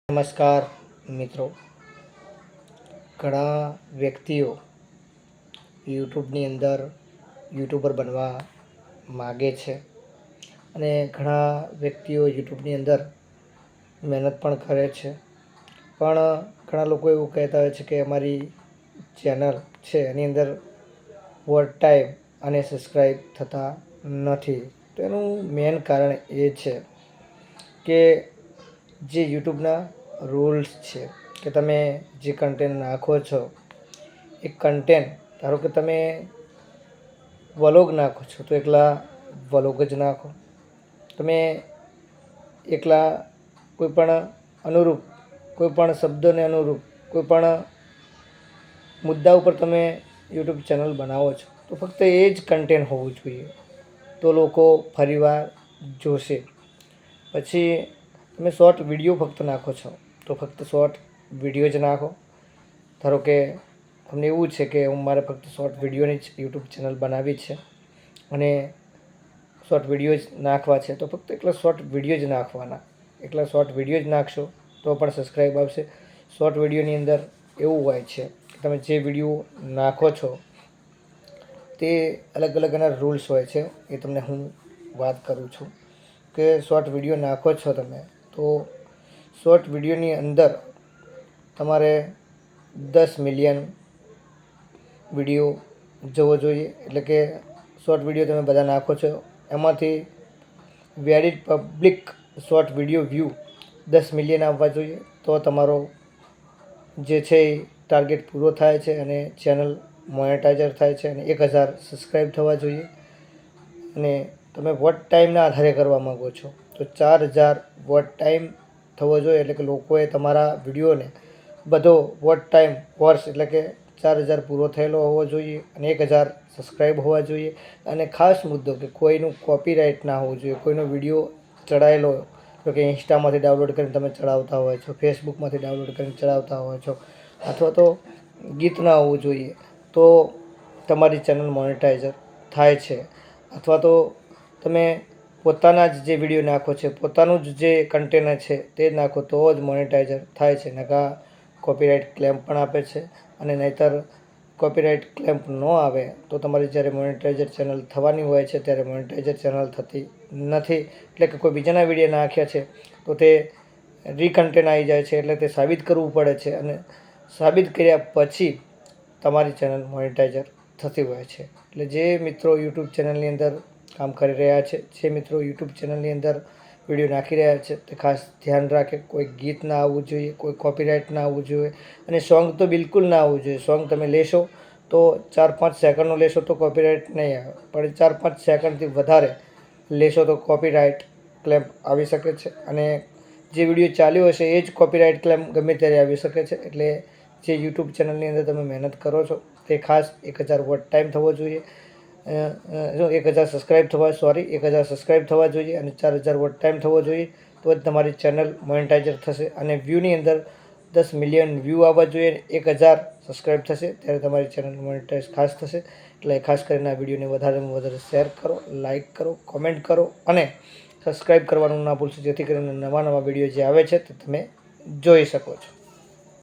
નમસ્કાર મિત્રો. ઘણા વ્યક્તિઓ યુટ્યુબની અંદર યુટ્યુબર બનવા માગે છે અને ઘણા વ્યક્તિઓ યુટ્યુબની અંદર મહેનત પણ કરે છે, પણ ઘણા લોકો એવું કહેતા હોય છે કે અમારી ચેનલ છે એની અંદર વોચ ટાઈમ અને સબસ્ક્રાઈબ થતા નથી. તો એનું મેઇન કારણ એ છે કે જે યુટ્યુબના રૂલ્સ છે કે તમે જે કન્ટેન્ટ નાખો છો એ કન્ટેન્ટ, ધારો કે તમે વ્લોગ નાખો છો તો એકલા વ્લોગ જ નાખો. તમે એકલા કોઈપણ અનુરૂપ, કોઈપણ શબ્દોને અનુરૂપ, કોઈપણ મુદ્દા ઉપર તમે યુટ્યુબ ચેનલ બનાવો છો તો ફક્ત એ જ કન્ટેન્ટ હોવું જોઈએ, તો લોકો ફરીવાર જોશે. પછી તમે શોર્ટ વિડીયો ફક્ત નાખો છો તો ફક્ત શોર્ટ વિડીયો જ નાખો. ધારો કે તમને એવું છે કે મારે ફક્ત શોર્ટ વિડીયોની જ યુટ્યુબ ચેનલ બનાવવી છે અને શોર્ટ વિડીયો જ નાખવા છે તો ફક્ત એકલા શોર્ટ વિડીયો જ નાખવાના. એકલા શોર્ટ વિડીયો જ નાખશો તો પણ સબસ્ક્રાઈબ આવશે. શોર્ટ વિડીયોની અંદર એવું હોય છે કે તમે જે વિડીયો નાખો છો તે અલગ અલગ એના રૂલ્સ હોય છે. એ તમને હું વાત કરું છું કે શોર્ટ વિડીયો નાખો છો તમે તો શોર્ટ વિડીયોની અંદર તમારે 10 મિલિયન વિડીયો જવો જોઈએ. એટલે કે શોર્ટ વિડીયો તમે બધા નાખો છો એમાંથી valid public short video view 10 million આવવા જોઈએ, તો તમારો જે છે એ ટાર્ગેટ પૂરો થાય છે અને ચેનલ મોનેટાઈઝર થાય છે અને 1000 સબસ્ક્રાઈબ થવા જોઈએ. અને તમે વોચ ટાઈમના આધારે કરવા માગો છો તો 4000 વોચ ટાઈમ થવો જોઈએ. એટલે કે લોકોએ તમારા વિડીયોને બધો વોચ ટાઈમ વર્ષ એટલે કે 4000 પૂરો થયેલો હોવો જોઈએ અને 1000 સબસ્ક્રાઈબ હોવા જોઈએ. અને ખાસ મુદ્દો કે કોઈનું કોપીરાઇટ ના હોવું જોઈએ. કોઈનો વિડીયો ચડાવેલો, તો કે ઇન્સ્ટામાંથી ડાઉનલોડ કરીને તમે ચડાવતા હોય છો, ફેસબુકમાંથી ડાઉનલોડ કરીને ચડાવતા હોય છો, અથવા તો ગીત ના હોવું જોઈએ તો તમારી ચેનલ મોનેટાઈઝર થાય છે. અથવા તો તમે પોતાના જ જે વિડીયો નાખો છે, પોતાનું જ જે કન્ટેનર છે તે જ નાખો તો જ મોનેટાઈઝર થાય છે. નકા કોપીરાઇટ ક્લેમ પણ આપે છે અને નહીંતર કોપીરાઇટ ક્લેમ ન આવે તો તમારી જ્યારે મોનેટાઈઝર ચેનલ થવાની હોય છે ત્યારે મોનેટાઈઝર ચેનલ થતી નથી. એટલે કે કોઈ બીજાના વિડીયો નાખ્યા છે તો તે રીકન્ટેન્ટ આવી જાય છે, એટલે તે સાબિત કરવું પડે છે અને સાબિત કર્યા પછી તમારી ચેનલ મોનેટાઈઝર થતી હોય છે. એટલે જે મિત્રો યુટ્યુબ ચેનલની અંદર કામ કરી રહ્યા છે, જે મિત્રો યુટ્યુબ ચેનલની અંદર વિડીયો નાખી રહ્યા છે તે ખાસ ધ્યાન રાખે. કોઈ ગીત ના આવવું જોઈએ, કોઈ કોપીરાઇટ ના આવવું જોઈએ અને સોંગ તો બિલકુલ ના આવવું જોઈએ. સોંગ તમે લેશો તો 4-5 સેકન્ડનું લેશો તો કોપીરાઇટ નહીં આવે, પણ 4-5 સેકન્ડથી વધારે લેશો તો કોપીરાઇટ ક્લેમ આવી શકે છે અને જે વિડીયો ચાલ્યો હશે એ જ કોપીરાઇટ ક્લેમ ગમે ત્યારે આવી શકે છે. એટલે જે યુટ્યુબ ચેનલની અંદર તમે મહેનત કરો છો તે ખાસ 1000 વોચ ટાઈમ થવો જોઈએ, 1000 સબસ્ક્રાઈબ થવા 1000 સબસ્ક્રાઈબ થવા જોઈએ અને 4000 વોચ ટાઈમ થવો જોઈએ, તો જ તમારી ચેનલ મોનેટાઈઝર થશે. અને વ્યૂની અંદર 10 મિલિયન વ્યૂ આવવા જોઈએ, 1000 સબસ્ક્રાઈબ થશે ત્યારે તમારી ચેનલ મોનેટાઈઝ ખાસ થશે. એટલે ખાસ કરીને આ વિડીયોને વધારેમાં વધારે શેર કરો, લાઇક કરો, કોમેન્ટ કરો અને સબસ્ક્રાઈબ કરવાનું ના ભૂલશો, જેથી કરીને નવા વિડીયો જે આવે છે તે તમે જોઈ શકો છો.